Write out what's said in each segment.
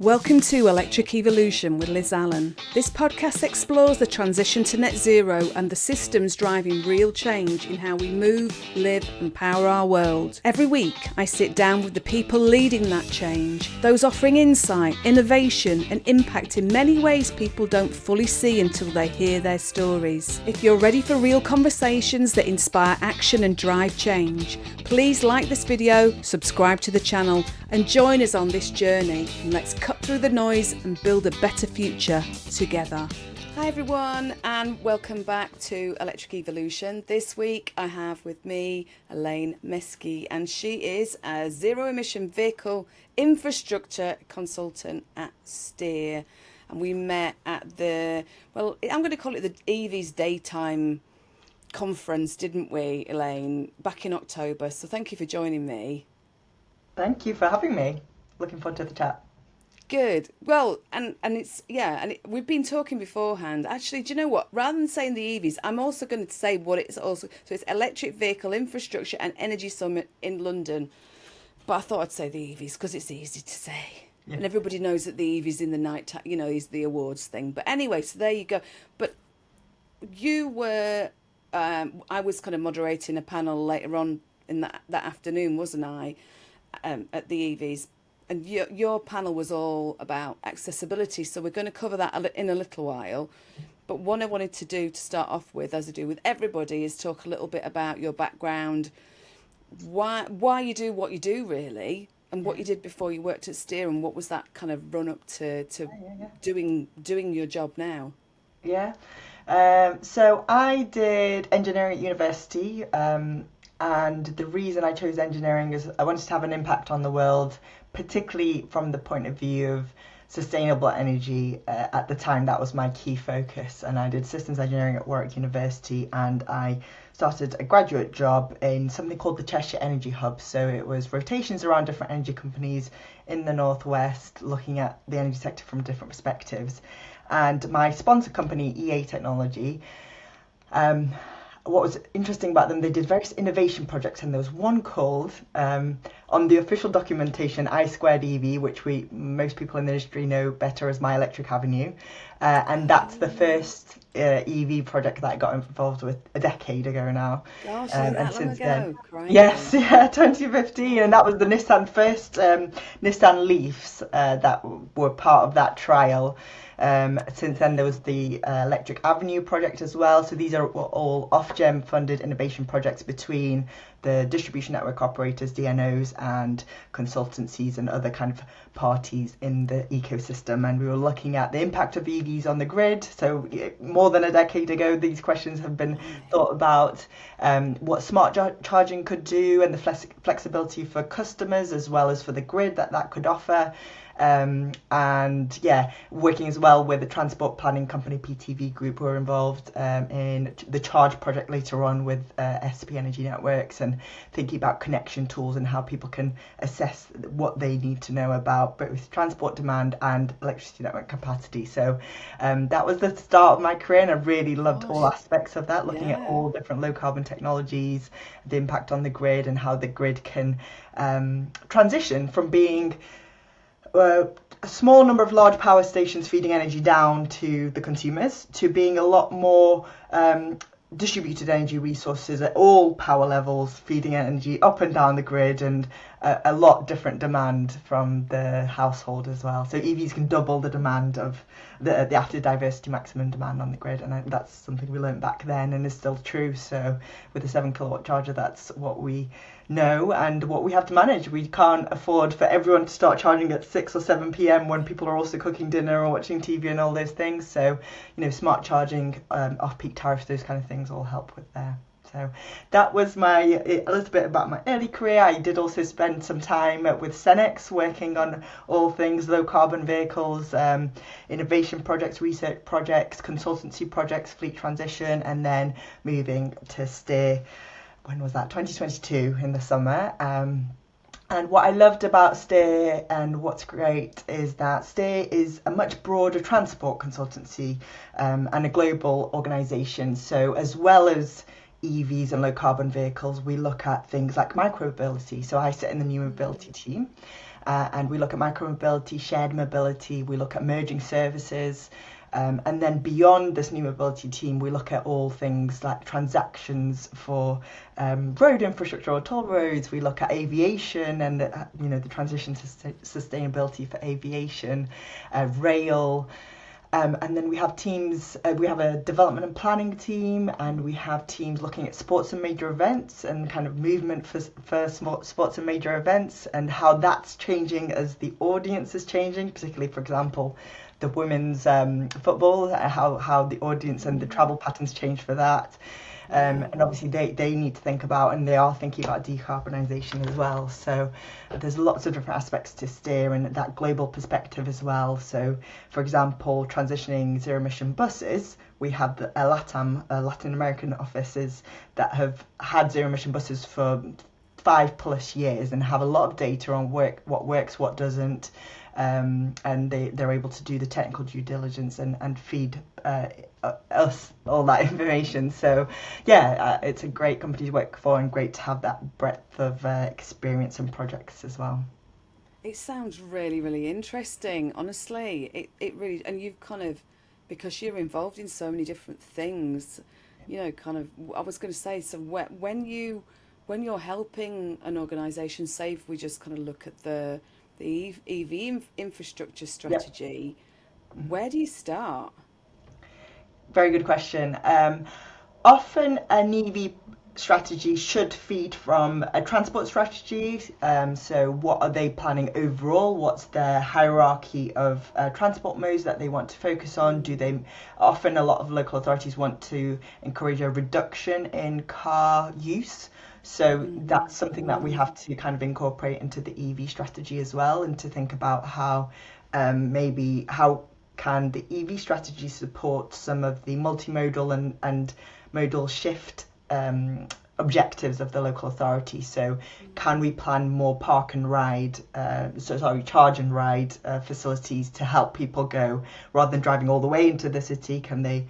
Welcome to Electric Evolution with Liz Allan. This podcast explores the transition to net zero and the systems driving real change in how we move, live and power our world. Every week I sit down with the people leading that change, those offering insight, innovation and impact in many ways people don't fully see until they hear their stories. If you're ready for real conversations that inspire action and drive change, please like this video, subscribe to the channel and join us on this journey, and let's cut through the noise and build a better future together. Hi everyone and welcome back to Electric Evolution. This week I have with me Elaine Meskhi, and she is a zero-emission vehicle infrastructure consultant at Steer. And we met at the, well, I'm going to call it the EVs Daytime Conference, didn't we, Elaine, back in October. So thank you for joining me. Thank you for having me. Looking forward to the chat. Good. Well, and it's, yeah, and we've been talking beforehand. Actually, do you know what? Rather than saying the EVs, I'm also going to say what it's also. So it's Electric Vehicle Infrastructure and Energy Summit in London. But I thought I'd say the EVs because it's easy to say. Yeah. And everybody knows that the EVs in the night time, you know, is the awards thing. But anyway, so there you go. But you were, I was kind of moderating a panel later on in that afternoon, wasn't I, at the EVs. And your panel was all about accessibility, so we're going to cover that in a little while. But what I wanted to do to start off with, as I do with everybody, is talk a little bit about your background, why you do what you do, really, and what you did before you worked at Steer, and what was that kind of run up to doing your job now. Yeah. So I did engineering at university, and the reason I chose engineering is I wanted to have an impact on the world, particularly from the point of view of sustainable energy. At the time, that was my key focus, and I did systems engineering at Warwick University, and I started a graduate job in something called the Cheshire Energy Hub. So it was rotations around different energy companies in the Northwest, looking at the energy sector from different perspectives. And my sponsor company, EA Technology, what was interesting about them, they did various innovation projects, and there was one called, on the official documentation, I2EV, which most people in the industry know better as My Electric Avenue, and that's the first EV project that I got involved with a decade ago now. Gosh, and since then, yes, 2015, and that was the Nissan first Nissan Leafs that were part of that trial. Since then there was the Electric Avenue project as well. So these are all off-gem funded innovation projects between the distribution network operators, DNOs, and consultancies and other kind of parties in the ecosystem. And we were looking at the impact of EVs on the grid. So more than a decade ago, these questions have been thought about, what smart charging could do and the flexibility for customers as well as for the grid that could offer. And yeah, working as well with the transport planning company PTV Group, who were involved in the Charge project later on with SP Energy Networks, and thinking about connection tools and how people can assess what they need to know about both transport demand and electricity network capacity. So that was the start of my career, and I really loved all aspects of that, looking at all different low carbon technologies, the impact on the grid, and how the grid can transition from being a small number of large power stations feeding energy down to the consumers to being a lot more distributed energy resources at all power levels, feeding energy up and down the grid, and a lot different demand from the household as well. So EVs can double the demand of the after diversity maximum demand on the grid, and that's something we learned back then and is still true. So with a 7 kilowatt charger, that's what we know and what we have to manage. We can't afford for everyone to start charging at 6 or 7 p.m. when people are also cooking dinner or watching TV and all those things. So, smart charging, off-peak tariffs, those kind of things all help with there. So that was a little bit about my early career. I did also spend some time with Cenex working on all things low carbon vehicles, innovation projects, research projects, consultancy projects, fleet transition, and then moving to Steer. When was that? 2022 in the summer. And what I loved about Steer and what's great is that Steer is a much broader transport consultancy and a global organisation. So as well as EVs and low carbon vehicles, we look at things like micromobility. So I sit in the new mobility team. and we look at micromobility, shared mobility, we look at merging services. And then beyond this new mobility team, we look at all things like transactions for road infrastructure or toll roads. We look at aviation and the transition to sustainability for aviation, rail. And then we have teams, we have a development and planning team, and we have teams looking at sports and major events and kind of movement for sports and major events and how that's changing as the audience is changing, particularly, for example, the women's football, how the audience and the travel patterns change for that. And obviously they need to think about, and they are thinking about decarbonisation as well. So there's lots of different aspects to steer and that global perspective as well. So for example, transitioning zero-emission buses, we have the LATAM, Latin American offices that have had zero-emission buses for 5+ years and have a lot of data on what works, what doesn't. And they're able to do the technical due diligence and feed us all that information. So it's a great company to work for and great to have that breadth of experience and projects as well. It sounds really, really interesting, honestly. It really, and you've kind of, because you're involved in so many different things, kind of, I was going to say, so when you're helping an organisation, say if we just kind of look at the EV infrastructure strategy, where do you start? Very good question. Often an EV strategy should feed from a transport strategy. So what are they planning overall? What's their hierarchy of transport modes that they want to focus on? Often a lot of local authorities want to encourage a reduction in car use. So that's something that we have to kind of incorporate into the EV strategy as well, and to think about how how can the EV strategy support some of the multimodal and modal shift objectives of the local authority. So can we plan more charge and ride facilities to help people go, rather than driving all the way into the city? Can they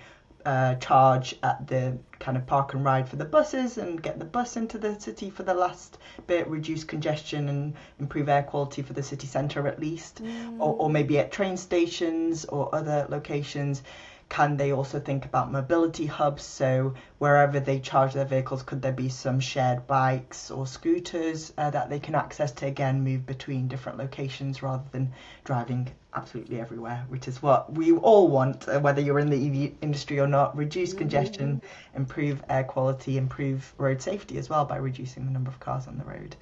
charge at the kind of park and ride for the buses and get the bus into the city for the last bit, reduce congestion and improve air quality for the city centre at least, or maybe at train stations or other locations? Can they also think about mobility hubs? So wherever they charge their vehicles, could there be some shared bikes or scooters that they can access to, again, move between different locations rather than driving absolutely everywhere, which is what we all want, whether you're in the EV industry or not. Reduce congestion, improve air quality, improve road safety as well by reducing the number of cars on the road.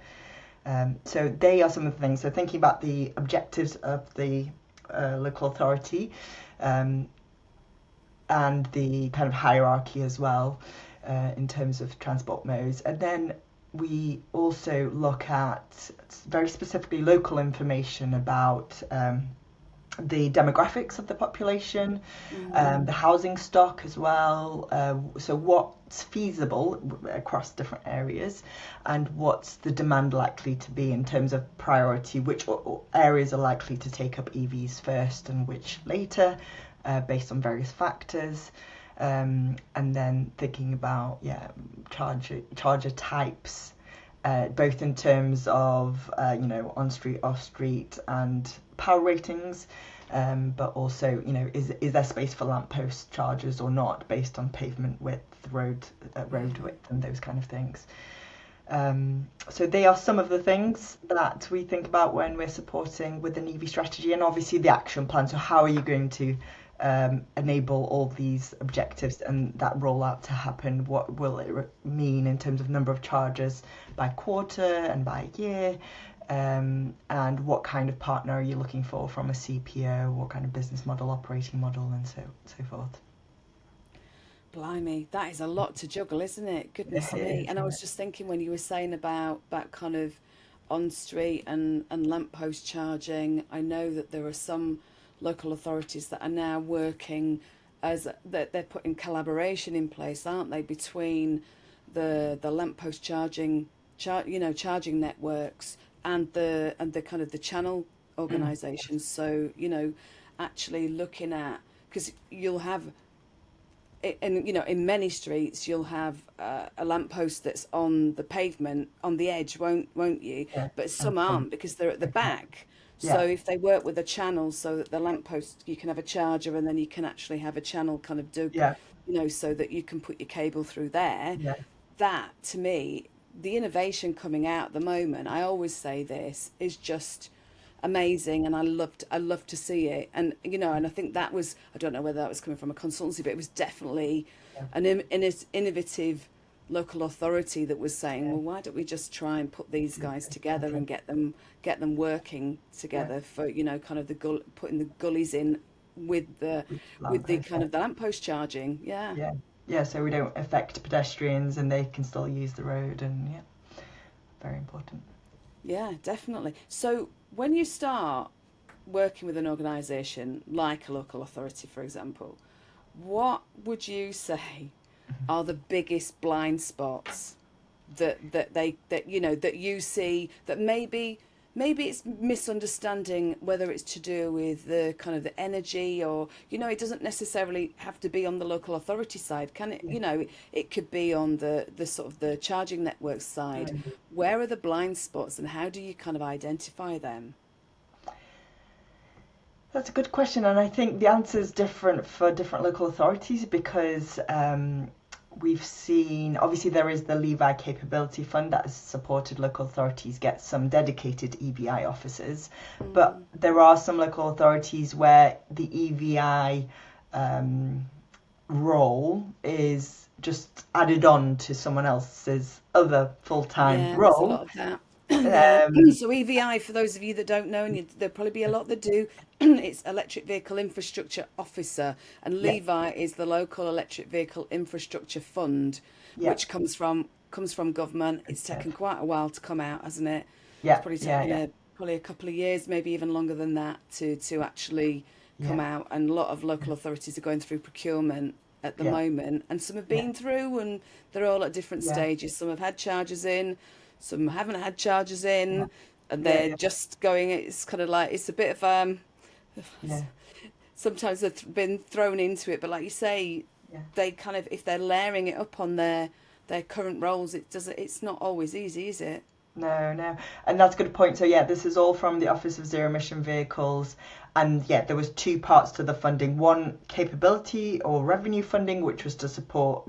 So they are some of the things. So thinking about the objectives of the local authority, and the kind of hierarchy as well in terms of transport modes. And then we also look at very specifically local information about the demographics of the population, the housing stock as well. So what's feasible across different areas, and what's the demand likely to be in terms of priority, which areas are likely to take up EVs first and which later, based on various factors, and then thinking about charger types, both in terms of on street, off street, and power ratings, but also is there space for lamppost chargers or not, based on pavement width, road width, and those kind of things. So they are some of the things that we think about when we're supporting with an EV strategy, and obviously the action plan. So how are you going to enable all these objectives and that rollout to happen? What will it mean in terms of number of chargers by quarter and by year? And what kind of partner are you looking for from a CPO? What kind of business model, operating model, and so forth? Blimey, that is a lot to juggle, isn't it? Goodness me. And I was just thinking, when you were saying about that kind of on-street and lamppost charging, I know that there are some local authorities that are now working that they're putting collaboration in place, aren't they, between the lamppost charging networks and the kind of the channel organisations. So actually looking at, because you'll have and in many streets you'll have a lamppost that's on the pavement on the edge, won't you? Yeah. But some Okay. aren't because they're at the Okay. back. So Yeah. if they work with a channel so that the lamppost, you can have a charger and then you can actually have a channel kind of dug, Yeah. so that you can put your cable through there. Yeah. That, to me, the innovation coming out at the moment, I always say this, is just amazing, and I love to see it. And and I think that was, I don't know whether that was coming from a consultancy, but it was definitely Yeah. an innovative local authority that was saying, Yeah. well, why don't we just try and put these guys together Okay. and get them working Yeah. together for kind of putting the gullies in with the Lamppost. kind of the lamppost charging. Yeah. Yeah. Yeah. So we don't affect pedestrians and they can still use the road, and yeah, very important. Yeah, definitely. So when you start working with an organisation like a local authority, for example, what would you say are the biggest blind spots that you see, that maybe it's misunderstanding, whether it's to do with the kind of the energy, or it doesn't necessarily have to be on the local authority side, can it? Yeah. It could be on the sort of the charging network side. Yeah. Where are the blind spots and how do you kind of identify them? That's a good question, and I think the answer is different for different local authorities because we've seen, obviously, there is the Levi Capability Fund that has supported local authorities get some dedicated EVI officers, but there are some local authorities where the EVI role is just added on to someone else's other full-time Yeah, there's a lot role. of that. Yeah. Um, So EVI, for those of you that don't know, and there'll probably be a lot that do, it's Electric Vehicle Infrastructure Officer, and yeah, Levi is the local Electric Vehicle Infrastructure Fund, yeah, which comes from government. It's yeah, taken quite a while to come out, hasn't it? It's yeah, probably yeah, taken yeah, probably a couple of years, maybe even longer than that, to actually come yeah, out. And a lot of local authorities are going through procurement at the yeah, moment, and some have yeah, been through, and they're all at different yeah, stages. Some have had charges in, some haven't had charges yeah, in, and yeah, they're yeah, just going. It's kind of like, it's a bit of yeah, sometimes they've been thrown into it, but like you say, yeah. they kind of, if they're layering it up on their current roles, it's not always easy, is it? No, no, and that's a good point. So yeah, this is all from the Office of Zero-Emission Vehicles, and yeah, there was two parts to the funding. One, capability or revenue funding, which was to support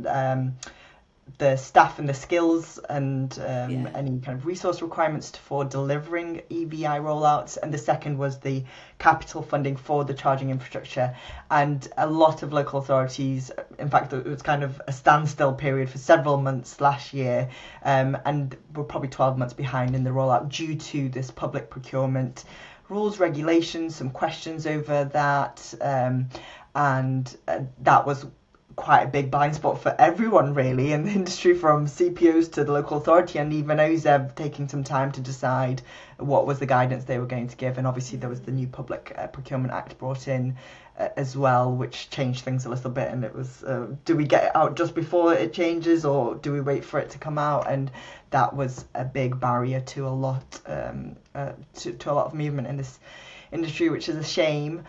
the staff and the skills and Yeah. any kind of resource requirements for delivering EVI rollouts. And the second was the capital funding for the charging infrastructure. And a lot of local authorities, in fact, it was kind of a standstill period for several months last year, and we're probably 12 months behind in the rollout due to this public procurement rules, regulations, some questions over that, and that was quite a big blind spot for everyone really in the industry, from CPOs to the local authority, and even OZEV taking some time to decide what was the guidance they were going to give. And obviously there was the new Public Procurement Act brought in as well, which changed things a little bit, and it was do we get it out just before it changes, or do we wait for it to come out? And that was a big barrier to a lot to a lot of movement in this industry, which is a shame.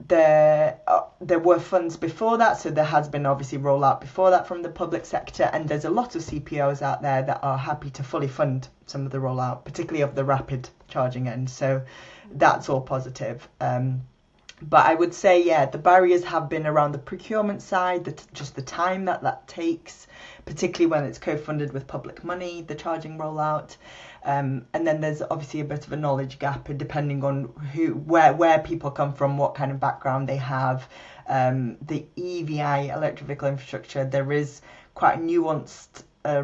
There were funds before that, so there has been obviously rollout before that from the public sector, and there's a lot of CPOs out there that are happy to fully fund some of the rollout, particularly of the rapid charging end. So that's all positive. But I would say, yeah, the barriers have been around the procurement side, just the time that takes, particularly when it's co-funded with public money, the charging rollout. And then there's obviously a bit of a knowledge gap, depending on where people come from, what kind of background they have. The EVI, electric vehicle infrastructure, there is quite a nuanced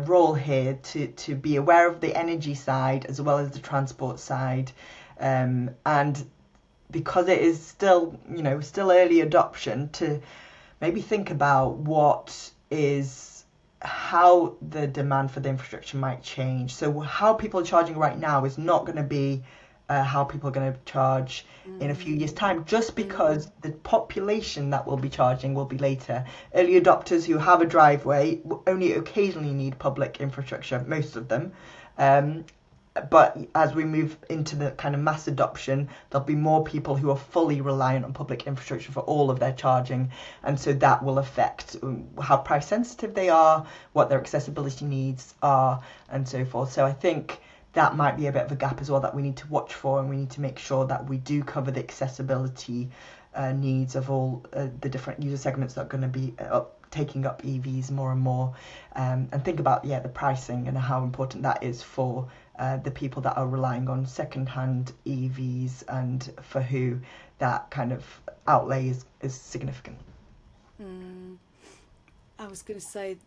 role here to be aware of the energy side as well as the transport side, and because it is still early adoption, to maybe think about how the demand for the infrastructure might change. So how people are charging right now is not going to be how people are going to charge in a few years' time, just because the population that will be charging will be later. Early adopters who have a driveway will only occasionally need public infrastructure, most of them. but as we move into the kind of mass adoption, there'll be more people who are fully reliant on public infrastructure for all of their charging, and so that will affect how price sensitive they are, what their accessibility needs are, and so forth. So I think that might be a bit of a gap as well that we need to watch for, and we need to make sure that we do cover the accessibility needs of all the different user segments that are going to be taking up EVs more and more, and think about the pricing and how important that is for the people that are relying on second-hand EVs, and for who that kind of outlay is significant. I was going to say,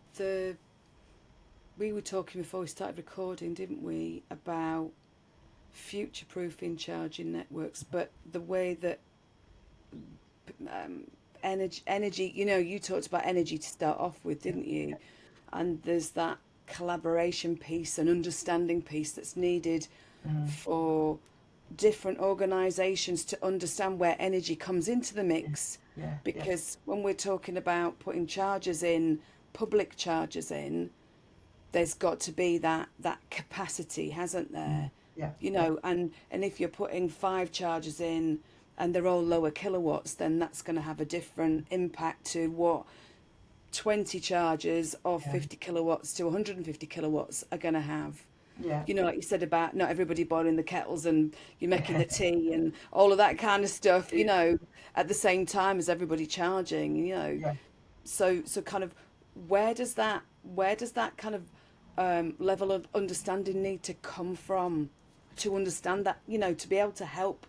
we were talking before we started recording, didn't we, about future-proofing charging networks, but the way that energy, you talked about energy to start off with, didn't you? And there's that collaboration piece and understanding piece that's needed for different organisations to understand where energy comes into the mix. Because when we're talking about putting chargers in, public chargers in, there's got to be that capacity, hasn't there? And if you're putting 5 chargers in and they're all lower kilowatts, then that's going to have a different impact to what 20 chargers of 50 kilowatts to 150 kilowatts are going to have. Like you said about not everybody boiling the kettles and you're making the tea and all of that kind of stuff, at the same time as everybody charging, So kind of where does that kind of level of understanding need to come from to understand that, to be able to help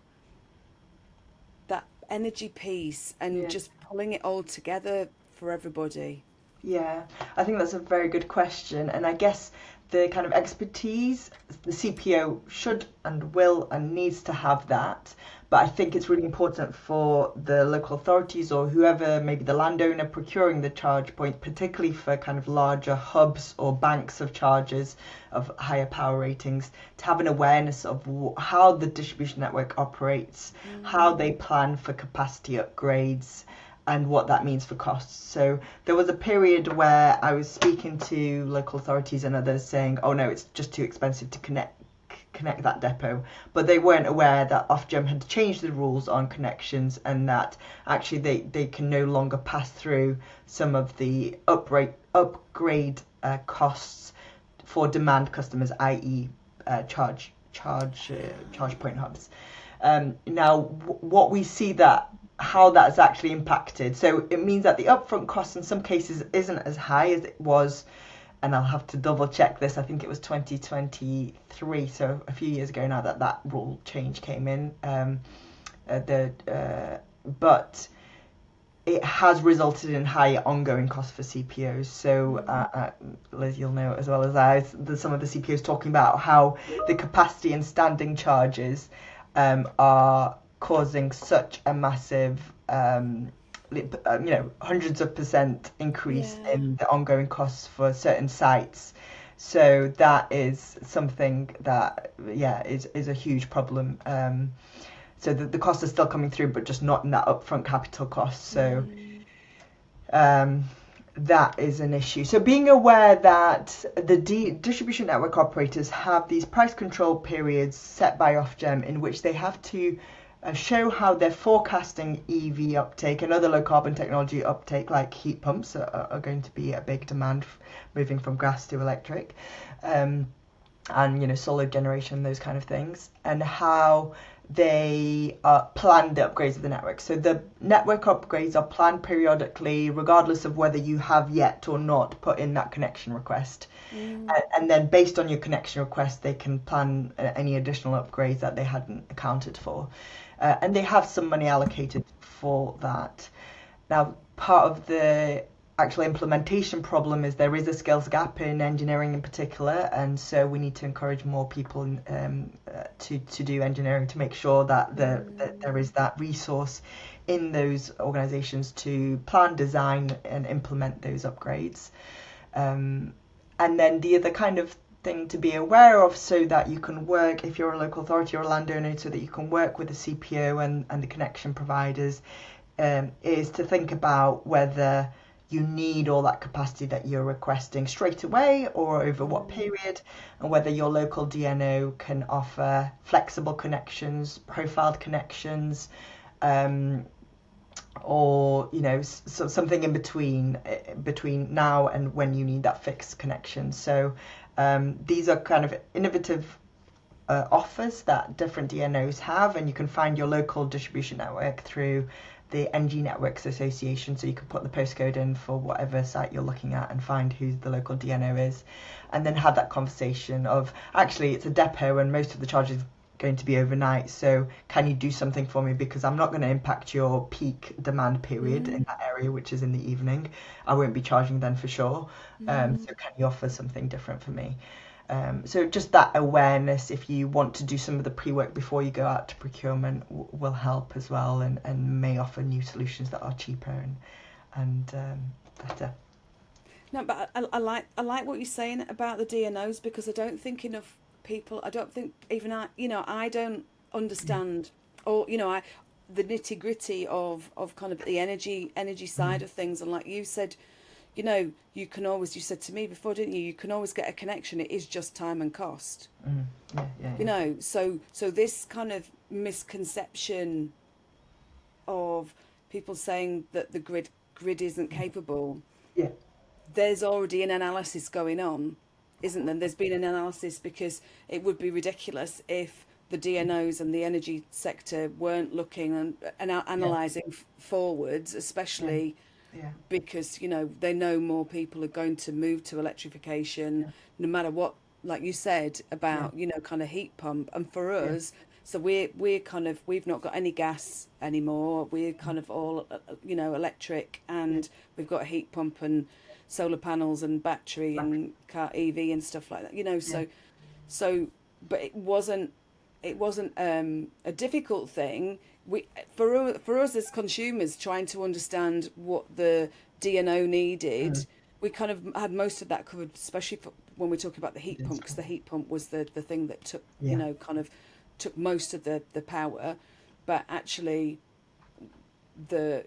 that energy piece and just pulling it all together for everybody? I think that's a very good question, and I guess the kind of expertise, the CPO should and will and needs to have that, but I think it's really important for the local authorities or whoever, maybe the landowner procuring the charge point, particularly for kind of larger hubs or banks of chargers of higher power ratings, to have an awareness of how the distribution network operates, how they plan for capacity upgrades, and what that means for costs. So there was a period where I was speaking to local authorities and others saying, oh no, it's just too expensive to connect that depot, but they weren't aware that Ofgem had changed the rules on connections, and that actually they can no longer pass through some of the upgrade costs for demand customers, i.e. charge point hubs. Now what we see that how that's actually impacted. So it means that the upfront cost in some cases isn't as high as it was, and I'll have to double check this, I think it was 2023, so a few years ago now that rule change came in. But it has resulted in higher ongoing costs for CPOs. So Liz, you'll know as well as I, some of the CPOs talking about how the capacity and standing charges are causing such a massive, hundreds of % increase in the ongoing costs for certain sites. So that is something that, is a huge problem. So the costs are still coming through, but just not in that upfront capital cost. So that is an issue. So being aware that the distribution network operators have these price control periods set by Ofgem in which they have to show how they're forecasting EV uptake and other low carbon technology uptake, like heat pumps are going to be a big demand moving from gas to electric, and solar generation, those kind of things, and how they plan the upgrades of the network. So the network upgrades are planned periodically, regardless of whether you have yet or not put in that connection request. And then based on your connection request, they can plan any additional upgrades that they hadn't accounted for. And they have some money allocated for that. Now, part of the actual implementation problem is there is a skills gap in engineering in particular, and so we need to encourage more people to do engineering, to make sure that there is that resource in those organisations to plan, design and implement those upgrades. And then the other kind of thing to be aware of, so that you can work, if you're a local authority or a landowner, so that you can work with the CPO and the connection providers, is to think about whether you need all that capacity that you're requesting straight away or over what period, and whether your local DNO can offer flexible connections, profiled connections, or something in between now and when you need that fixed connection. So these are kind of innovative offers that different DNOs have, and you can find your local distribution network through the NG Networks Association. So you can put the postcode in for whatever site you're looking at and find who the local DNO is, and then have that conversation of, actually it's a depot and most of the charges going to be overnight, so can you do something for me, because I'm not going to impact your peak demand period in that area, which is in the evening. I won't be charging then for sure. So can you offer something different for me? So just that awareness, if you want to do some of the pre-work before you go out to procurement, will help as well, and may offer new solutions that are cheaper and better. No, but I like what you're saying about the DNOs, because I don't think enough people, I don't think even I don't understand, or the nitty gritty of kind of the energy side of things. And like you said, you can always, you said to me before, didn't you can always get a connection. It is just time and cost. Yeah. So this kind of misconception of people saying that the grid isn't capable, there's already an analysis going on, isn't there? There's been an analysis, because it would be ridiculous if the DNOs and the energy sector weren't looking and analysing forwards, especially because they know more people are going to move to electrification, no matter what, like you said about kind of heat pump. And for us, so we've not got any gas anymore. We're kind of all electric, and we've got a heat pump and solar panels and battery and car EV and stuff like that, so but it wasn't a difficult thing. For us as consumers trying to understand what the DNO needed, we kind of had most of that covered, especially when we're talking about the heat pump, because the heat pump was the thing that took kind of took most of the power. But actually the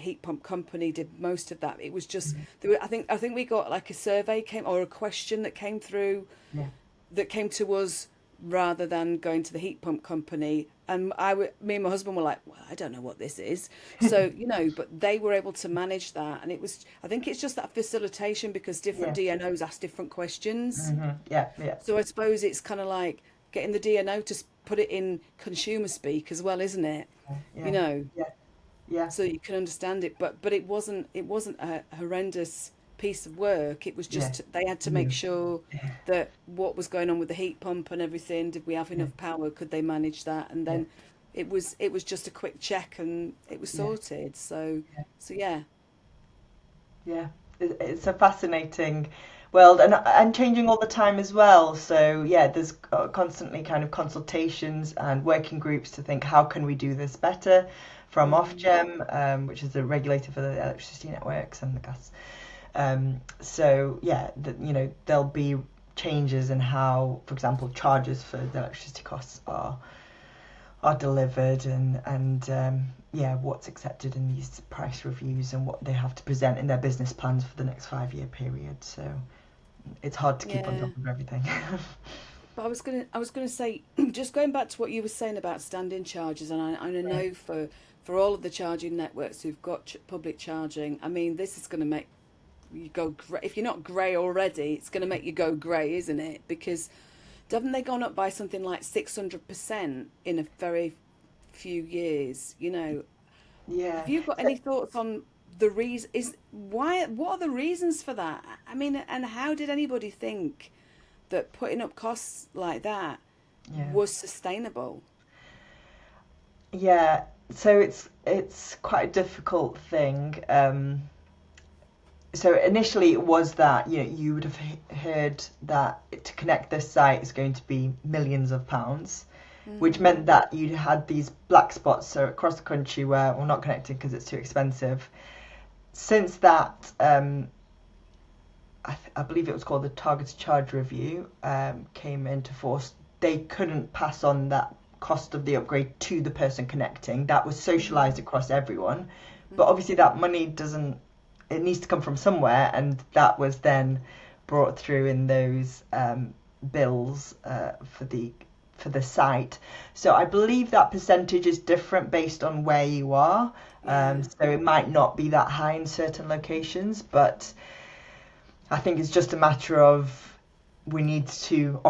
heat pump company did most of that. It was just I think we got like a survey or a question that came through that came to us rather than going to the heat pump company. And me and my husband were like, well, I don't know what this is. So but they were able to manage that, and I think it's just that facilitation, because different DNOs ask different questions. So I suppose it's kind of like getting the DNO to put it in consumer speak as well, isn't it? So you can understand it, but it wasn't a horrendous piece of work. It was just they had to make sure that what was going on with the heat pump and everything, did we have enough power, could they manage that, and then it was just a quick check and it was sorted. So it's a fascinating world, and changing all the time as well. So there's constantly kind of consultations and working groups to think, how can we do this better, from Ofgem, which is the regulator for the electricity networks and the gas. There'll be changes in how, for example, charges for the electricity costs are delivered, and what's accepted in these price reviews, and what they have to present in their business plans for the next 5-year period. So it's hard to keep on top of everything. But I was gonna say, just going back to what you were saying about standing charges, and I know for all of the charging networks who've got public charging, I mean, this is going to make you go grey. If you're not grey already, it's going to make you go grey, isn't it? Because haven't they gone up by something like 600% in a very few years? Have you got any thoughts on the reason? What are the reasons for that? I mean, and how did anybody think that putting up costs like that was sustainable? So it's quite a difficult thing. So initially it was that you would have heard that to connect this site is going to be millions of pounds, which meant that you had these black spots across the country where we're not connected because it's too expensive. Since that, I believe it was called the Targeted Charge Review, came into force, they couldn't pass on that cost of the upgrade to the person connecting. That was socialised across everyone, But obviously that money doesn't, it needs to come from somewhere, and that was then brought through in those bills for the site. So I believe that percentage is different based on where you are. So it might not be that high in certain locations, but I think it's just a matter of we need to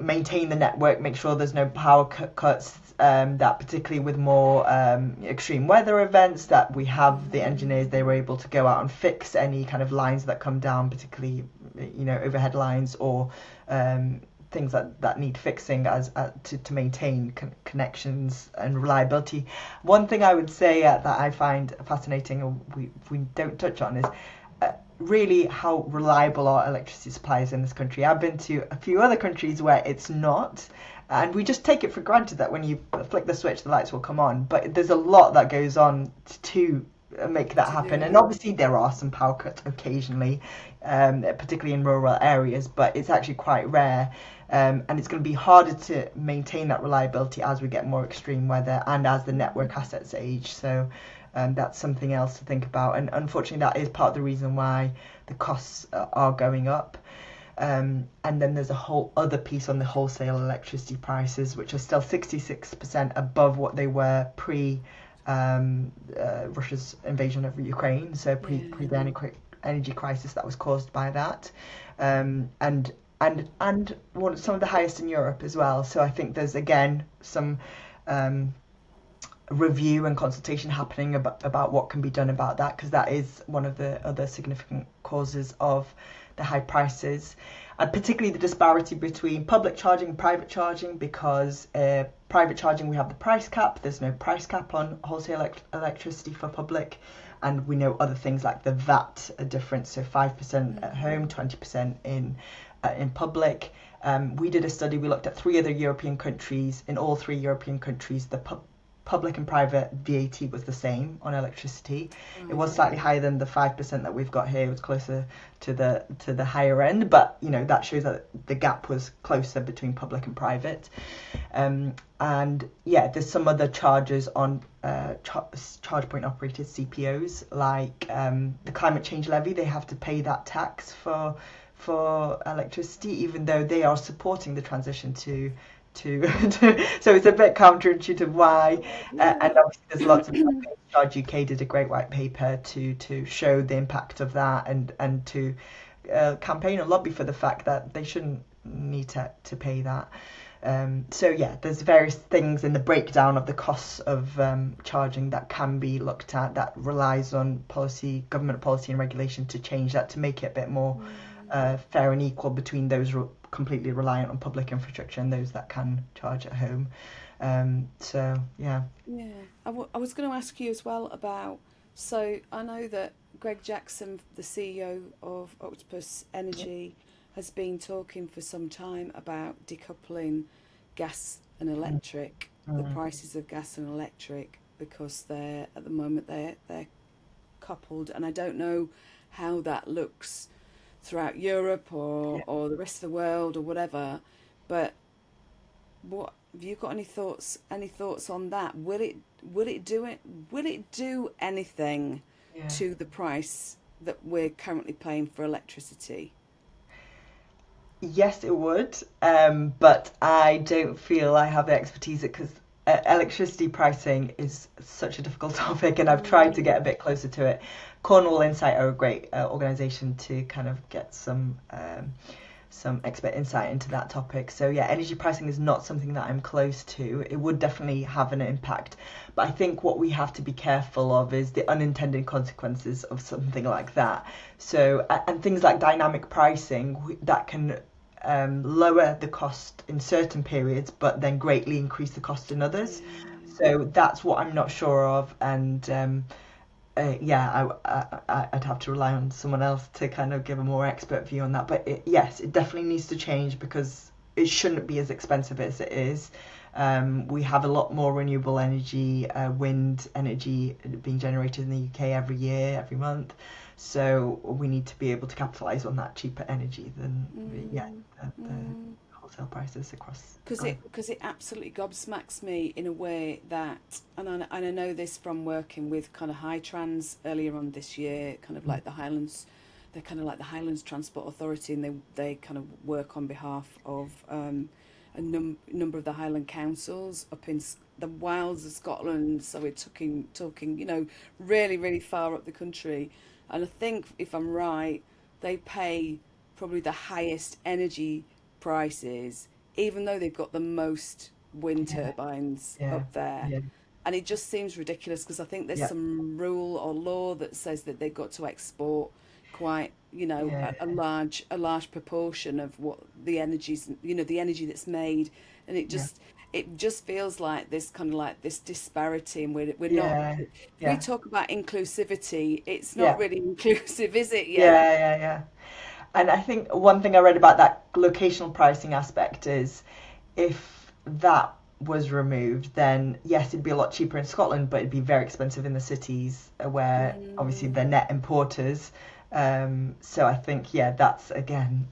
maintain the network, make sure there's no power cuts, that particularly with more extreme weather events, that we have the engineers, they were able to go out and fix any kind of lines that come down, particularly, overhead lines or things that need fixing to maintain connections and reliability. One thing I would say that I find fascinating, and we don't touch on, is really how reliable our electricity supply is in this country. I've been to a few other countries where it's not, and we just take it for granted that when you flick the switch, the lights will come on. But there's a lot that goes on to make that happen. And obviously there are some power cuts occasionally, particularly in rural areas, but it's actually quite rare. And it's going to be harder to maintain that reliability as we get more extreme weather and as the network assets age. So that's something else to think about. And unfortunately, that is part of the reason why the costs are going up. And then there's a whole other piece on the wholesale electricity prices, which are still 66% above what they were pre Russia's invasion of Ukraine. So pre the energy crisis that was caused by that. And some of the highest in Europe as well. So I think there's again some review and consultation happening about what can be done about that, because that is one of the other significant causes of the high prices, and particularly the disparity between public charging and private charging, because private charging, we have the price cap. There's no price cap on wholesale electricity for public, and we know other things like the VAT difference, so 5% at home, 20% in public. We did a study, we looked at 3 other European countries. In all 3 European countries, the public and private VAT was the same on electricity. It was slightly higher than the 5% that we've got here. It was closer to the higher end, but that shows that the gap was closer between public and private. And there's some other charges on charge point operated CPOs, like the climate change levy. They have to pay that tax for electricity, even though they are supporting the transition to so it's a bit counterintuitive why, and obviously there's lots of Charge UK did a great white paper to show the impact of that, and to campaign and lobby for the fact that they shouldn't need to pay that. There's various things in the breakdown of the costs of charging that can be looked at, that relies on government policy and regulation to change that, to make it a bit more fair and equal between those completely reliant on public infrastructure and those that can charge at home. I was going to ask you as well about, so I know that Greg Jackson, the CEO of Octopus Energy, has been talking for some time about decoupling gas and electric, the prices of gas and electric, because they're at the moment they're coupled, and I don't know how that looks throughout Europe or the rest of the world or whatever, but what have you got any thoughts on that? Will it do anything to the price that we're currently paying for electricity? Yes, it would, but I don't feel I have the expertise, because electricity pricing is such a difficult topic, and I've tried to get a bit closer to it. Cornwall Insight are a great organisation to kind of get some expert insight into that topic. So energy pricing is not something that I'm close to. It would definitely have an impact, but I think what we have to be careful of is the unintended consequences of something like that. So and things like dynamic pricing that can lower the cost in certain periods, but then greatly increase the cost in others. So that's what I'm not sure of, and I'd have to rely on someone else to kind of give a more expert view on that. But it definitely needs to change, because it shouldn't be as expensive as it is. We have a lot more renewable energy, wind energy being generated in the UK every year, every month. So we need to be able to capitalise on that cheaper energy than the wholesale prices across the Because globe. it absolutely gobsmacks me in a way that, and I know this from working with kind of high trans earlier on this year, kind of like the Highlands, they're kind of like the Highlands Transport Authority, and they kind of work on behalf of a number of the Highland councils up in the wilds of Scotland. So we're talking, really, really far up the country. And I think, if I'm right, they pay probably the highest energy prices, even though they've got the most wind Yeah, turbines yeah, up there. yeah, And it just seems ridiculous because I think there's yeah, some rule or law that says that they've got to export quite, yeah, a large proportion of what the energies, the energy that's made. And yeah, it just feels like this kind of like this disparity, and we're not, yeah, if we yeah, talk about inclusivity, it's not yeah, really inclusive, is it yet? yeah, yeah, yeah. And I think one thing I read about that locational pricing aspect is if that was removed, then yes, it'd be a lot cheaper in Scotland, but it'd be very expensive in the cities where obviously they're Mm. net importers. So I think, yeah, that's again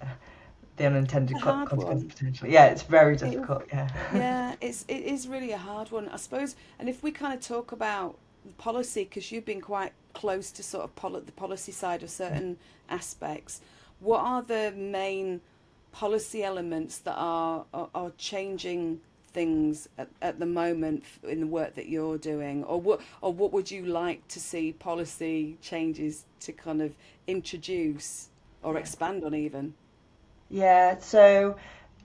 the unintended A hard consequence one. potentially. Yeah, it's very It, difficult. Yeah. yeah, it is really a hard one, I suppose. And if we kind of talk about policy, because you've been quite close to sort of the policy side of certain aspects, what are the main policy elements that are changing things at the moment in the work that you're doing, or what would you like to see policy changes to kind of introduce or Yeah. expand on even? Yeah, so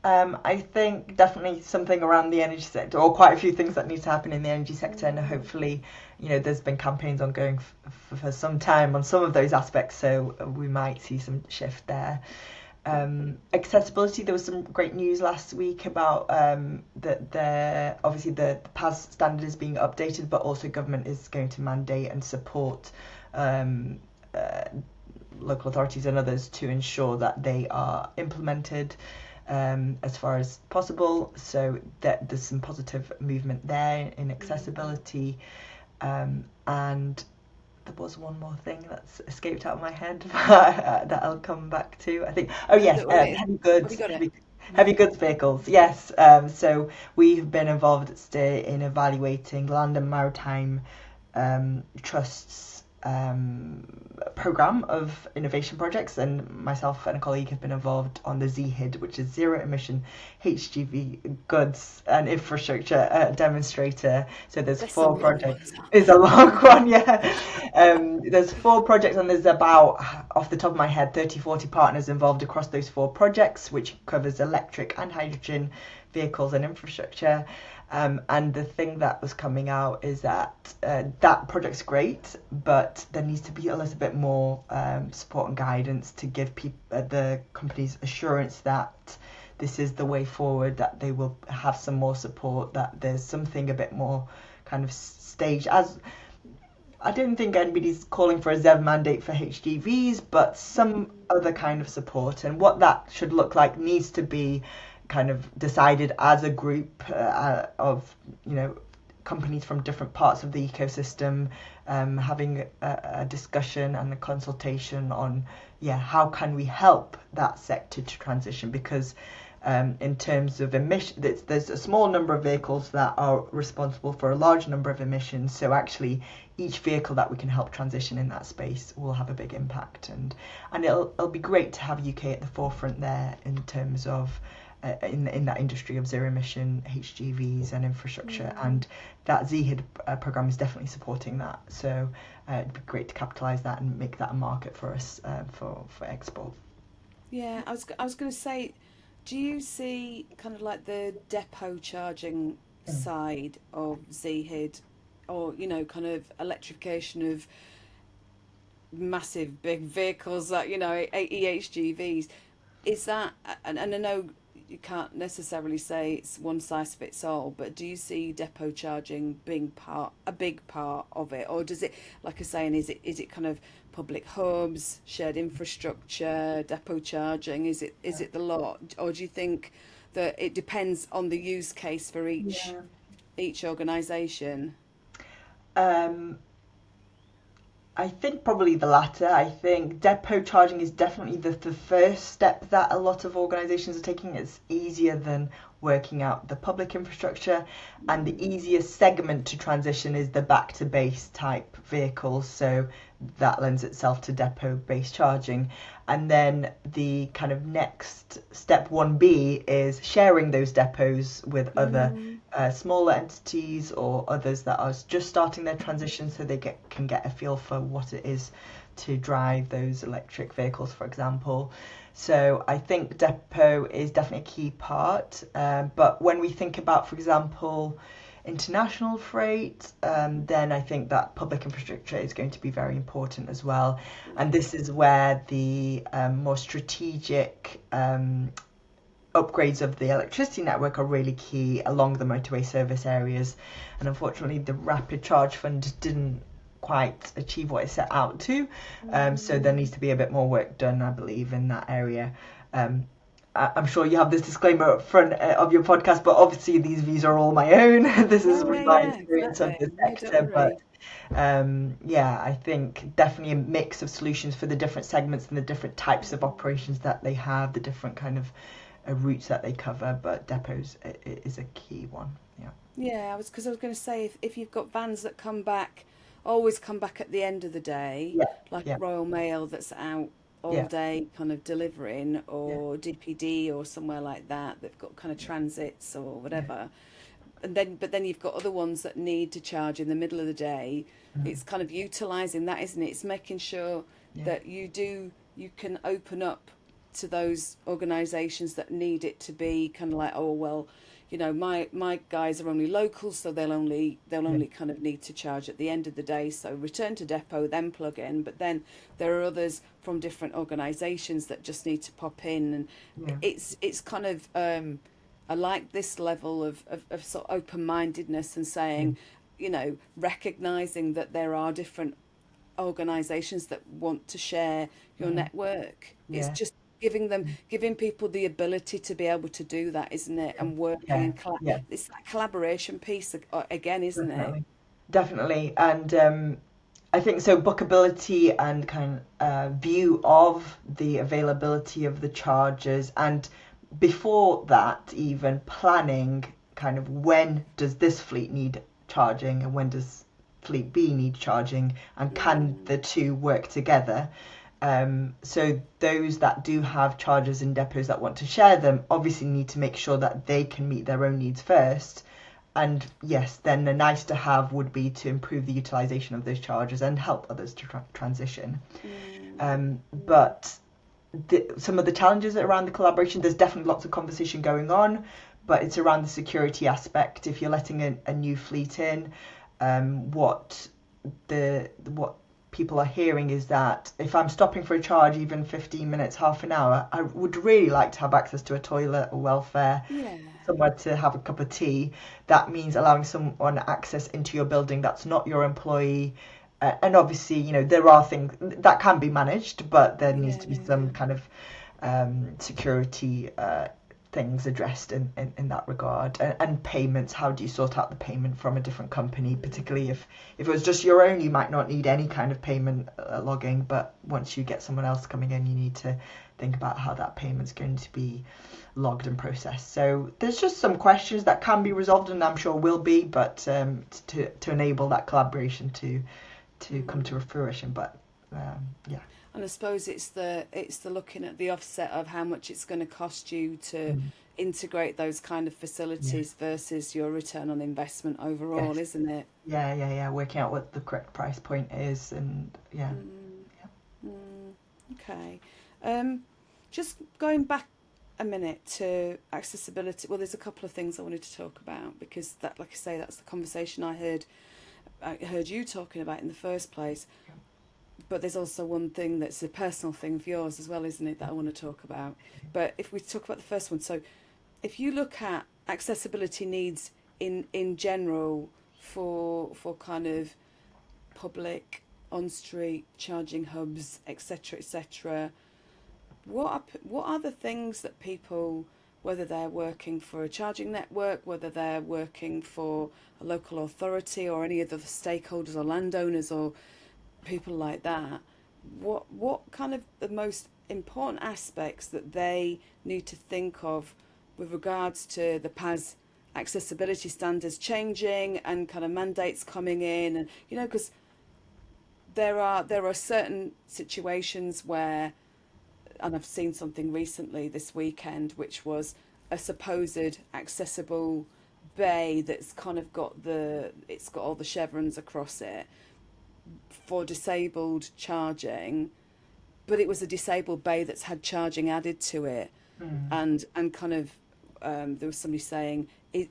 I think definitely something around the energy sector, or quite a few things that need to happen in the energy sector, and Mm. hopefully, there's been campaigns ongoing for some time on some of those aspects, so we might see some shift there. Accessibility, there was some great news last week about that obviously the PAS standard is being updated, but also government is going to mandate and support um, uh, local authorities and others to ensure that they are implemented as far as possible. So that there's some positive movement there in Mm. accessibility. And there was one more thing that's escaped out of my head that I'll come back to. I think, oh No, yes, don't worry. Have you got it? heavy goods vehicles. Yes, so we have been involved at Steer in evaluating Land and Maritime Trust's program of innovation projects, and myself and a colleague have been involved on the ZHID, which is Zero Emission HGV Goods and Infrastructure Demonstrator. So there's That's a four long one, projects. that. It's a long one, yeah. There's four projects, and there's about, off the top of my head, 30-40 partners involved across those four projects, which covers electric and hydrogen vehicles and infrastructure. And the thing that was coming out is that that project's great, but there needs to be a little bit more support and guidance to give the companies assurance that this is the way forward, that they will have some more support, that there's something a bit more kind of staged. As I don't think anybody's calling for a ZEV mandate for HGVs, but some other kind of support. And what that should look like needs to be kind of decided as a group of, companies from different parts of the ecosystem, having a discussion and a consultation on, yeah, how can we help that sector to transition? Because in terms of emission, there's a small number of vehicles that are responsible for a large number of emissions. So actually, each vehicle that we can help transition in that space will have a big impact, and it'll be great to have UK at the forefront there in terms of in that industry of zero emission HGVs and infrastructure, and that ZHID program is definitely supporting that. So it'd be great to capitalise that and make that a market for us for export. Yeah, I was going to say, do you see kind of like the depot charging Mm. side of ZHID, or kind of electrification of massive big vehicles like EHGVs? Is that, and I know you can't necessarily say it's one size fits all, but do you see depot charging being a big part of it, or does it, like I say, and is it kind of public hubs, shared infrastructure, depot charging? Is it the lot, or do you think that it depends on the use case for each organisation? Um, I think probably the latter. I think depot charging is definitely the first step that a lot of organisations are taking. It's easier than working out the public infrastructure, and the easiest segment to transition is the back to base type vehicles. So that lends itself to depot based charging. And then the kind of next step 1B is sharing those depots with other smaller entities or others that are just starting their transition, so they can get a feel for what it is to drive those electric vehicles, for example. So I think depot is definitely a key part. But when we think about, for example, international freight, then I think that public infrastructure is going to be very important as well. And this is where the more strategic upgrades of the electricity network are really key along the motorway service areas. And unfortunately, the Rapid Charge Fund didn't quite achieve what it set out to. So there needs to be a bit more work done, I believe, in that area. I'm sure you have this disclaimer up front of your podcast, but obviously these views are all my own. This is my experience of the sector, but I think definitely a mix of solutions for the different segments and the different types of operations that they have, the different kind of routes that they cover, but depots is a key one. I was going to say, if you've got vans that always come back at the end of the day, like Royal Mail that's out all day kind of delivering, or DPD or somewhere like that, they've got kind of transits or whatever. And then you've got other ones that need to charge in the middle of the day. It's kind of utilising that, isn't it? It's making sure that you can open up to those organisations that need it to be kind of like, oh well, my guys are only local, so they'll only kind of need to charge at the end of the day, so return to depot, then plug in. But then there are others from different organisations that just need to pop in, and it's kind of I like this level of sort of open-mindedness and saying, recognising that there are different organisations that want to share your network. It's just giving people the ability to be able to do that, isn't it? And working it's that collaboration piece again, isn't it? Definitely. And I think so, bookability and kind of view of the availability of the chargers, and before that even planning kind of when does this fleet need charging and when does fleet B need charging, and can the two work together. So those that do have chargers in depots that want to share them obviously need to make sure that they can meet their own needs first. And yes, then the nice to have would be to improve the utilisation of those chargers and help others to transition. But some of the challenges around the collaboration, there's definitely lots of conversation going on, but it's around the security aspect. If you're letting a new fleet in, what people are hearing is that if I'm stopping for a charge, even 15 minutes, half an hour, I would really like to have access to a toilet or welfare, somewhere to have a cup of tea. That means allowing someone access into your building that's not your employee. And obviously, there are things that can be managed, but there needs to be some kind of security things addressed in that regard. And payments, how do you sort out the payment from a different company, particularly if it was just your own, you might not need any kind of payment logging, but once you get someone else coming in, you need to think about how that payment's going to be logged and processed. So there's just some questions that can be resolved, and I'm sure will be, but to enable that collaboration to come to fruition. But And I suppose it's the looking at the offset of how much it's going to cost you to integrate those kind of facilities versus your return on investment overall, isn't it? Working out what the correct price point is, and Okay. Just going back a minute to accessibility. Well, there's a couple of things I wanted to talk about, because that, like I say, that's the conversation I heard you talking about in the first place. But there's also one thing that's a personal thing of yours as well, isn't it, that I want to talk about. But if we talk about the first one, so if you look at accessibility needs in general for kind of public on-street charging hubs, etc., what are the things that people, whether they're working for a charging network, whether they're working for a local authority or any of the stakeholders or landowners or people like that, what kind of the most important aspects that they need to think of with regards to the PAS accessibility standards changing and kind of mandates coming in, and because there are certain situations where, and I've seen something recently this weekend which was a supposed accessible bay that's kind of it's got all the chevrons across it for disabled charging, but it was a disabled bay that's had charging added to it. And kind of there was somebody saying,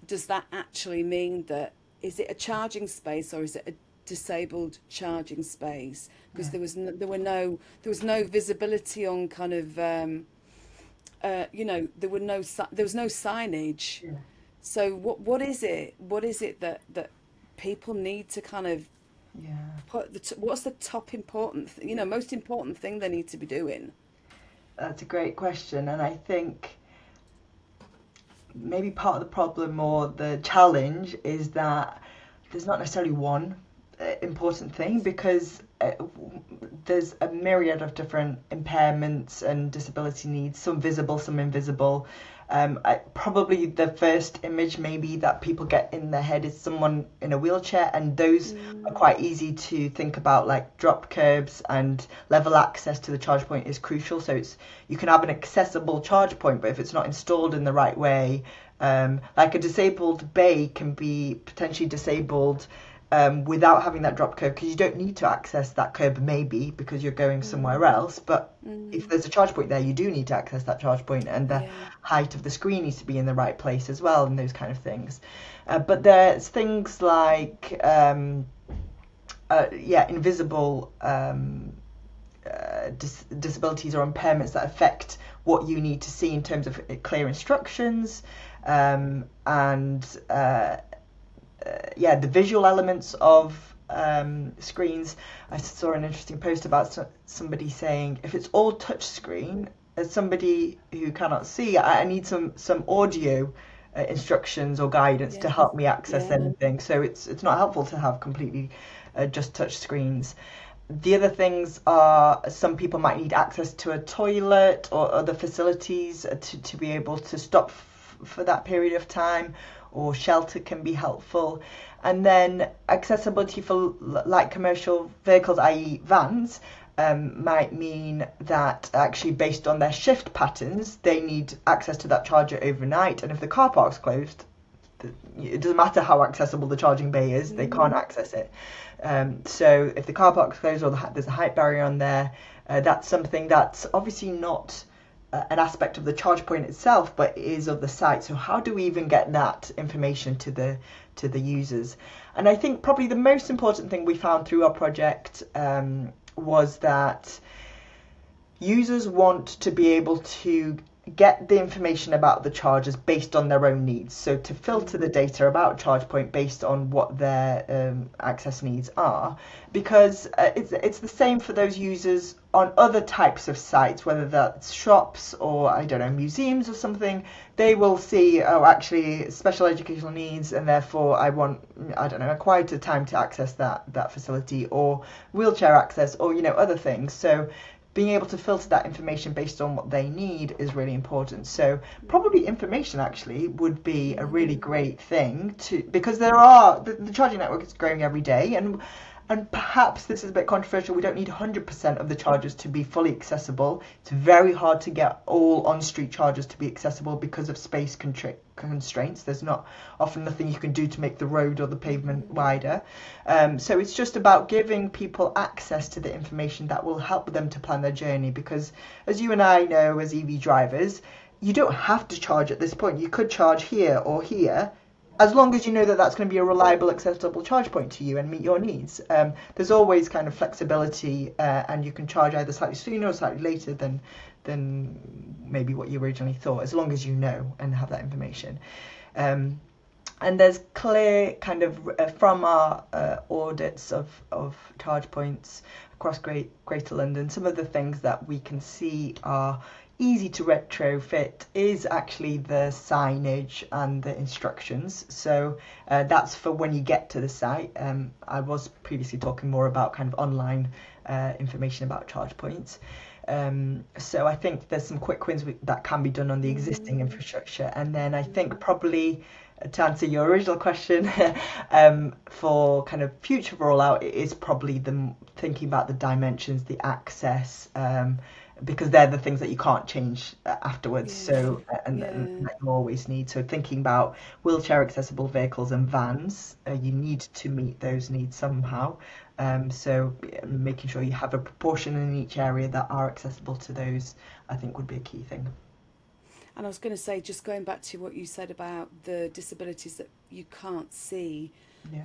does that actually mean that, is it a charging space or is it a disabled charging space? Because there was no visibility on kind of there was no signage. So what is it that people need to kind of put what's the top important most important thing they need to be doing? That's a great question, and I think maybe part of the problem or the challenge is that there's not necessarily one important thing, because there's a myriad of different impairments and disability needs, some visible, some invisible. Probably the first image maybe that people get in their head is someone in a wheelchair, and those are quite easy to think about, like drop curbs and level access to the charge point is crucial. So you can have an accessible charge point, but if it's not installed in the right way, like a disabled bay can be potentially disabled without having that drop curb, because you don't need to access that curb maybe because you're going somewhere else, but if there's a charge point there, you do need to access that charge point, and the height of the screen needs to be in the right place as well, and those kind of things. But there's things like invisible disabilities or impairments that affect what you need to see in terms of clear instructions, and the visual elements of screens. I saw an interesting post about somebody saying, if it's all touch screen, as somebody who cannot see, I need some audio instructions or guidance to help me access anything. So it's not helpful to have completely just touch screens. The other things are, some people might need access to a toilet or other facilities to be able to stop for that period of time, or shelter can be helpful. And then accessibility for light commercial vehicles, i.e. vans, might mean that actually based on their shift patterns, they need access to that charger overnight. And if the car park's closed, it doesn't matter how accessible the charging bay is, they can't access it. So if the car park's closed or there's a height barrier on there, that's something that's obviously not an aspect of the charge point itself, but is of the site. So how do we even get that information to the users? And I think probably the most important thing we found through our project was that users want to be able to get the information about the chargers based on their own needs. So to filter the data about charge point based on what their access needs are, because it's the same for those users on other types of sites, whether that's shops or, I don't know, museums or something. They will see, oh, actually special educational needs, and therefore I want, I don't know, a quieter time to access that facility, or wheelchair access, or other things. So being able to filter that information based on what they need is really important. So probably information actually would be a really great thing because the charging network is growing every day, and perhaps this is a bit controversial. We don't need 100% of the chargers to be fully accessible. It's very hard to get all on-street chargers to be accessible because of space constraints. There's not often nothing you can do to make the road or the pavement wider. So it's just about giving people access to the information that will help them to plan their journey. Because as you and I know as EV drivers, you don't have to charge at this point. You could charge here or here, as long as you know that that's going to be a reliable, accessible charge point to you and meet your needs. There's always kind of flexibility, and you can charge either slightly sooner or slightly later than maybe what you originally thought, as long as you know and have that information. And there's clear kind of from our audits of charge points across Greater London, some of the things that we can see are, easy to retrofit is actually the signage and the instructions. So that's for when you get to the site. I was previously talking more about kind of online information about charge points. So I think there's some quick wins that can be done on the existing infrastructure. And then I think probably to answer your original question, for kind of future rollout, it is probably thinking about the dimensions, the access, because they're the things that you can't change afterwards. So and that you always need. So thinking about wheelchair accessible vehicles and vans, you need to meet those needs somehow. So making sure you have a proportion in each area that are accessible to those, I think would be a key thing. And I was going to say, just going back to what you said about the disabilities that you can't see,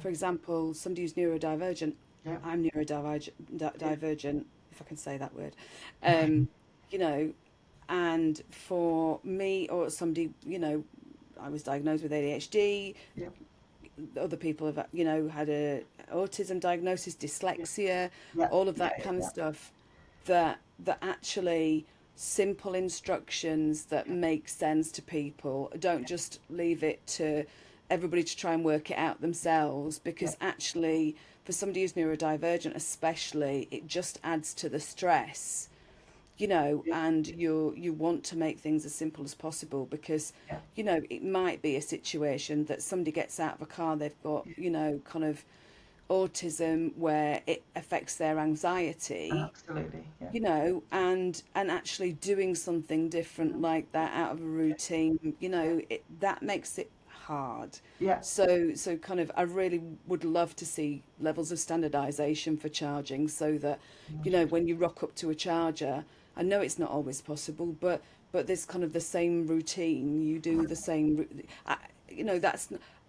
for example, somebody who's neurodivergent, I'm neurodivergent, if I can say that word, you know, and for me or somebody, you know, I was diagnosed with ADHD, other people have, you know, had a autism diagnosis, dyslexia, all of that kind of stuff, that actually simple instructions that make sense to people, don't just leave it to everybody to try and work it out themselves, because actually for somebody who's neurodivergent especially, it just adds to the stress, you know, and you want to make things as simple as possible, because you know, it might be a situation that somebody gets out of a car, they've got, you know, kind of autism where it affects their anxiety, absolutely, you know, and actually doing something different like that out of a routine, you know, that makes it hard. So kind of I really would love to see levels of standardization for charging, so that, you know, when you rock up to a charger, I know it's not always possible, but there's kind of the same routine, you do the same, you know,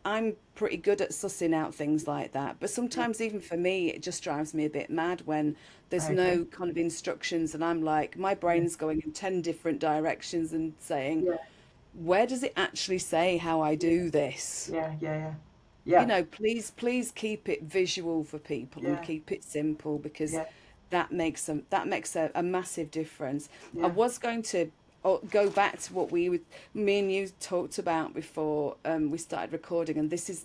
I'm pretty good at sussing out things like that, but sometimes even for me it just drives me a bit mad when there's no kind of instructions, and I'm like, my brain's going in 10 different directions and saying, where does it actually say how I do this? You know, please keep it visual for people and keep it simple, because that makes a massive difference. I was going to go back to what me and you talked about before we started recording, and this is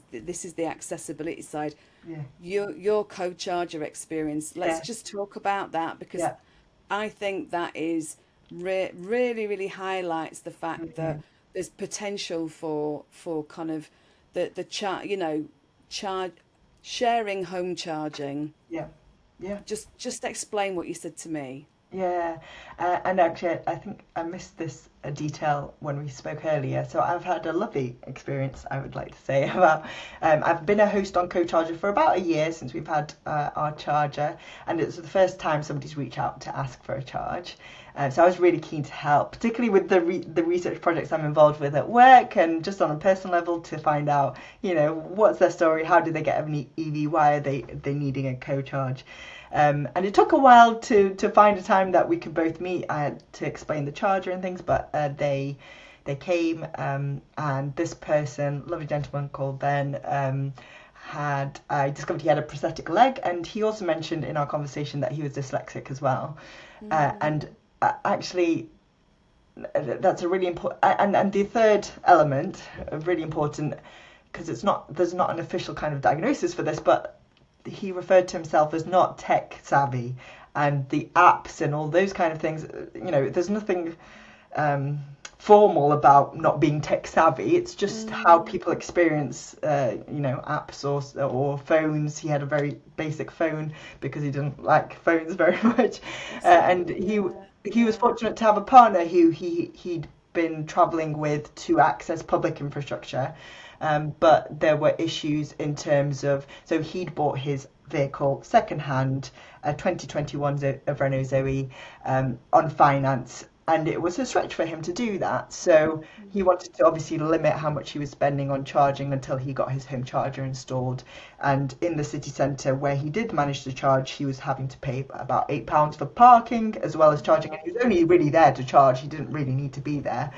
the accessibility side. Your co-charger experience. Let's just talk about that, because I think that is really highlights the fact that there's potential for kind of the sharing home charging. Just explain what you said to me. And actually, I think I missed this detail when we spoke earlier. So I've had a lovely experience, I would like to say, about. I've been a host on CoCharger for about a year since we've had our charger, and it's the first time somebody's reached out to ask for a charge. So I was really keen to help, particularly with the research projects I'm involved with at work, and just on a personal level to find out, you know, what's their story, how did they get an EV, why are they needing a co-charge. And it took a while to find a time that we could both meet to explain the charger and things, but they came, and this person, lovely gentleman called Ben, I discovered he had a prosthetic leg, and he also mentioned in our conversation that he was dyslexic as well. And actually, that's a really important, and the third element, really important, because there's not an official kind of diagnosis for this, but he referred to himself as not tech savvy, and the apps and all those kind of things, you know, there's nothing formal about not being tech savvy. It's just how people experience, you know, apps or phones. He had a very basic phone because he didn't like phones very much, and he was fortunate to have a partner who he'd been traveling with to access public infrastructure. But there were issues in terms of, so he'd bought his vehicle secondhand, a 2021 Renault Zoe, on finance, and it was a stretch for him to do that. So he wanted to obviously limit how much he was spending on charging until he got his home charger installed. And in the city centre where he did manage to charge, he was having to pay about £8 for parking as well as charging. And he was only really there to charge. He didn't really need to be there.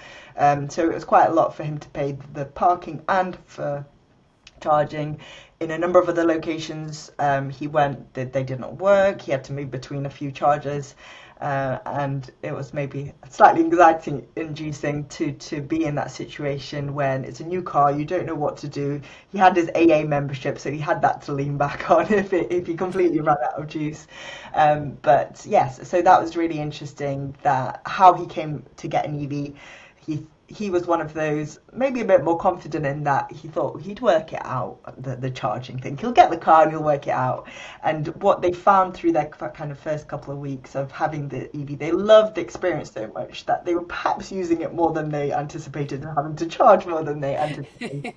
So it was quite a lot for him to pay the parking and to charging. In a number of other locations he went, they didn't work. He had to move between a few chargers, and it was maybe slightly anxiety inducing to be in that situation when it's a new car, you don't know what to do. He had his AA membership, so he had that to lean back on if he completely ran out of juice. But yes, so that was really interesting, that how he came to get an EV. He was one of those, maybe a bit more confident in that he thought he'd work it out, the charging thing. He'll get the car and he'll work it out. And what they found through their kind of first couple of weeks of having the EV, they loved the experience so much that they were perhaps using it more than they anticipated and having to charge more than they anticipated.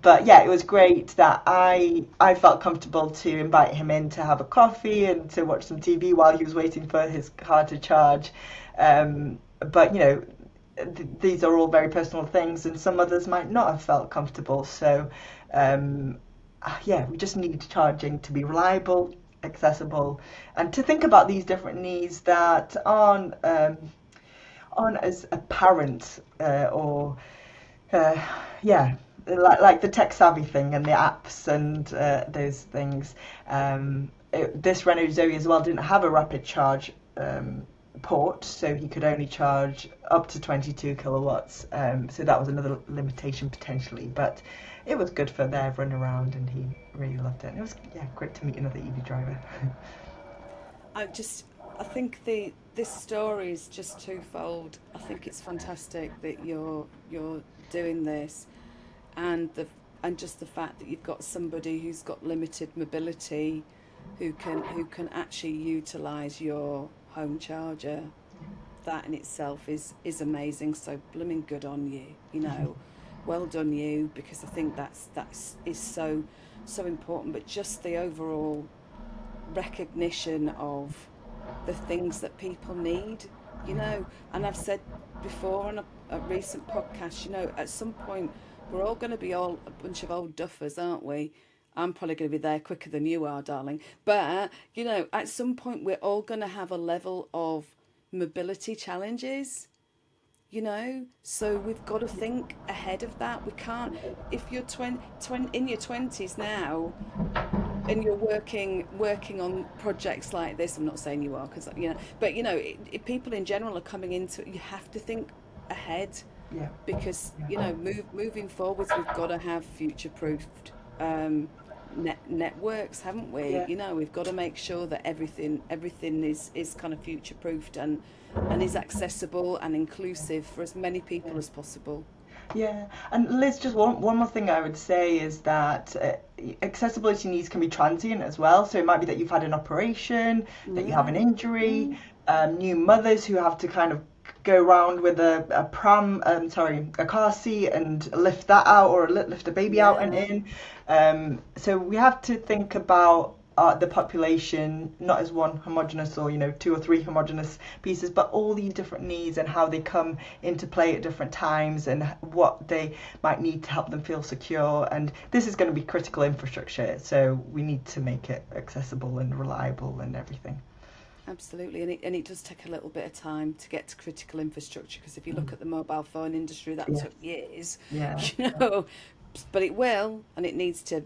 But yeah, it was great that I felt comfortable to invite him in to have a coffee and to watch some TV while he was waiting for his car to charge. But you know, these are all very personal things, and some others might not have felt comfortable. So yeah, we just need charging to be reliable, accessible, and to think about these different needs that aren't as apparent or yeah, like the tech savvy thing and the apps and those things. This Renault Zoe as well didn't have a rapid charge port, so he could only charge up to 22 kilowatts, so that was another limitation potentially, but it was good for their run around and he really loved it, and it was great to meet another EV driver. I think this story is just twofold. I think it's fantastic that you're doing this, and just the fact that you've got somebody who's got limited mobility who can actually utilize your home charger. That in itself is amazing. So blooming good on you, you know. Well done you, because I think that is so important. But just the overall recognition of the things that people need, you know. And I've said before on a recent podcast, you know, at some point we're all going to be all a bunch of old duffers, aren't we? I'm probably going to be there quicker than you are, darling. But, you know, at some point we're all going to have a level of mobility challenges, you know. So we've got to think ahead of that. We can't, if you're in your 20s now and you're working on projects like this, I'm not saying you are, because, you know, but, you know, if people in general are coming into it, you have to think ahead. Yeah. Because, you know, moving forwards, we've got to have future-proofed networks, haven't we? Yeah. You know, we've got to make sure that everything is kind of future proofed and is accessible and inclusive for as many people as possible. Yeah, and Liz, just one more thing I would say is that accessibility needs can be transient as well. So it might be that you've had an operation, that you have an injury, new mothers who have to kind of go around with a car seat and lift that out, or lift a baby out and in. So we have to think about the population not as one homogenous, or, you know, two or three homogenous pieces, but all these different needs and how they come into play at different times and what they might need to help them feel secure. And this is going to be critical infrastructure, so we need to make it accessible and reliable and everything. Absolutely, and it does take a little bit of time to get to critical infrastructure, because if you look at the mobile phone industry, that took years, you know, but it will, and it needs to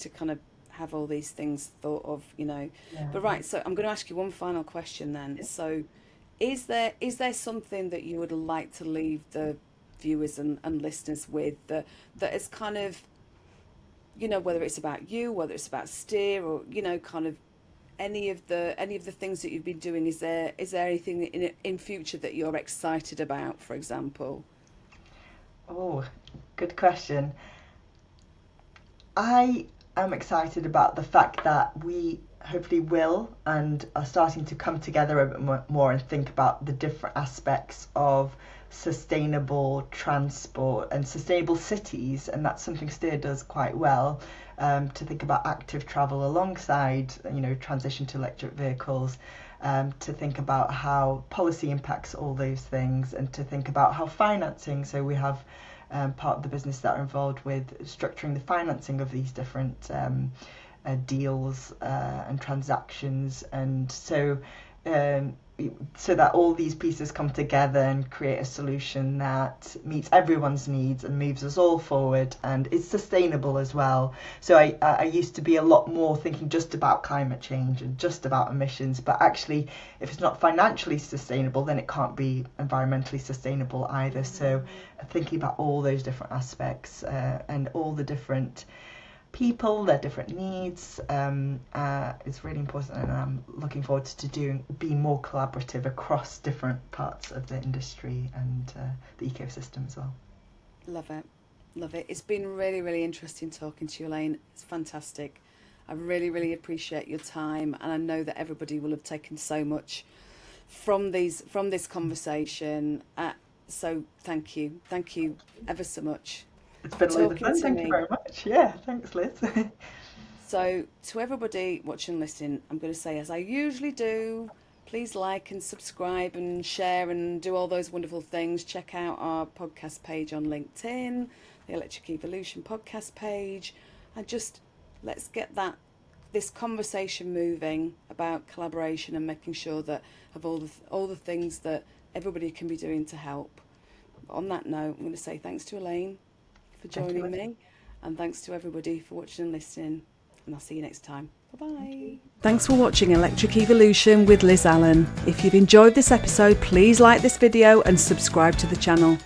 kind of have all these things thought of, you know. But right, so I'm going to ask you one final question then. So is there something that you would like to leave the viewers and listeners with that is kind of, you know, whether it's about you, whether it's about Steer, or, you know, kind of any of the things that you've been doing? Is there anything in future that you're excited about, for example? Oh, good question. I am excited about the fact that we hopefully will and are starting to come together a bit more and think about the different aspects of sustainable transport and sustainable cities, and that's something Steer does quite well, to think about active travel alongside, you know, transition to electric vehicles, to think about how policy impacts all those things, and to think about how financing, so we have part of the business that are involved with structuring the financing of these different deals and transactions, and so so that all these pieces come together and create a solution that meets everyone's needs and moves us all forward, and it's sustainable as well. So I used to be a lot more thinking just about climate change and just about emissions, but actually if it's not financially sustainable, then it can't be environmentally sustainable either. So thinking about all those different aspects and all the different people, their different needs, is really important, and I'm looking forward to being more collaborative across different parts of the industry and the ecosystem as well. Love it. It's been really, really interesting talking to you, Elaine. It's fantastic. I really, really appreciate your time, and I know that everybody will have taken so much from this conversation. So thank you ever so much. It's been a lot of fun. Thank you very much. Yeah, thanks, Liz. So to everybody watching and listening, I'm going to say, as I usually do, please like and subscribe and share and do all those wonderful things. Check out our podcast page on LinkedIn, the Electric Evolution podcast page, and just let's get this conversation moving about collaboration and making sure that of all the things that everybody can be doing to help. On that note, I'm going to say thanks to Elaine for joining me, and thanks to everybody for watching and listening, and I'll see you next time. Bye-bye. Thanks for watching Electric Evolution with Liz Allan. If you've enjoyed this episode, please like this video and subscribe to the channel.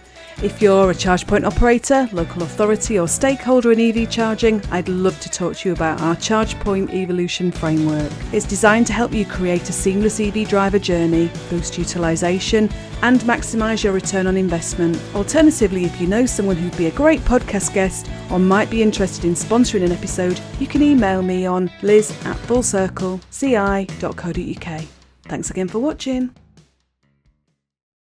If you're a charge point operator, local authority or stakeholder in EV charging, I'd love to talk to you about our Charge Point Evolution framework. It's designed to help you create a seamless EV driver journey, boost utilisation and maximise your return on investment. Alternatively, if you know someone who'd be a great podcast guest or might be interested in sponsoring an episode, you can email me on liz@fullcircleci.co.uk. Thanks again for watching.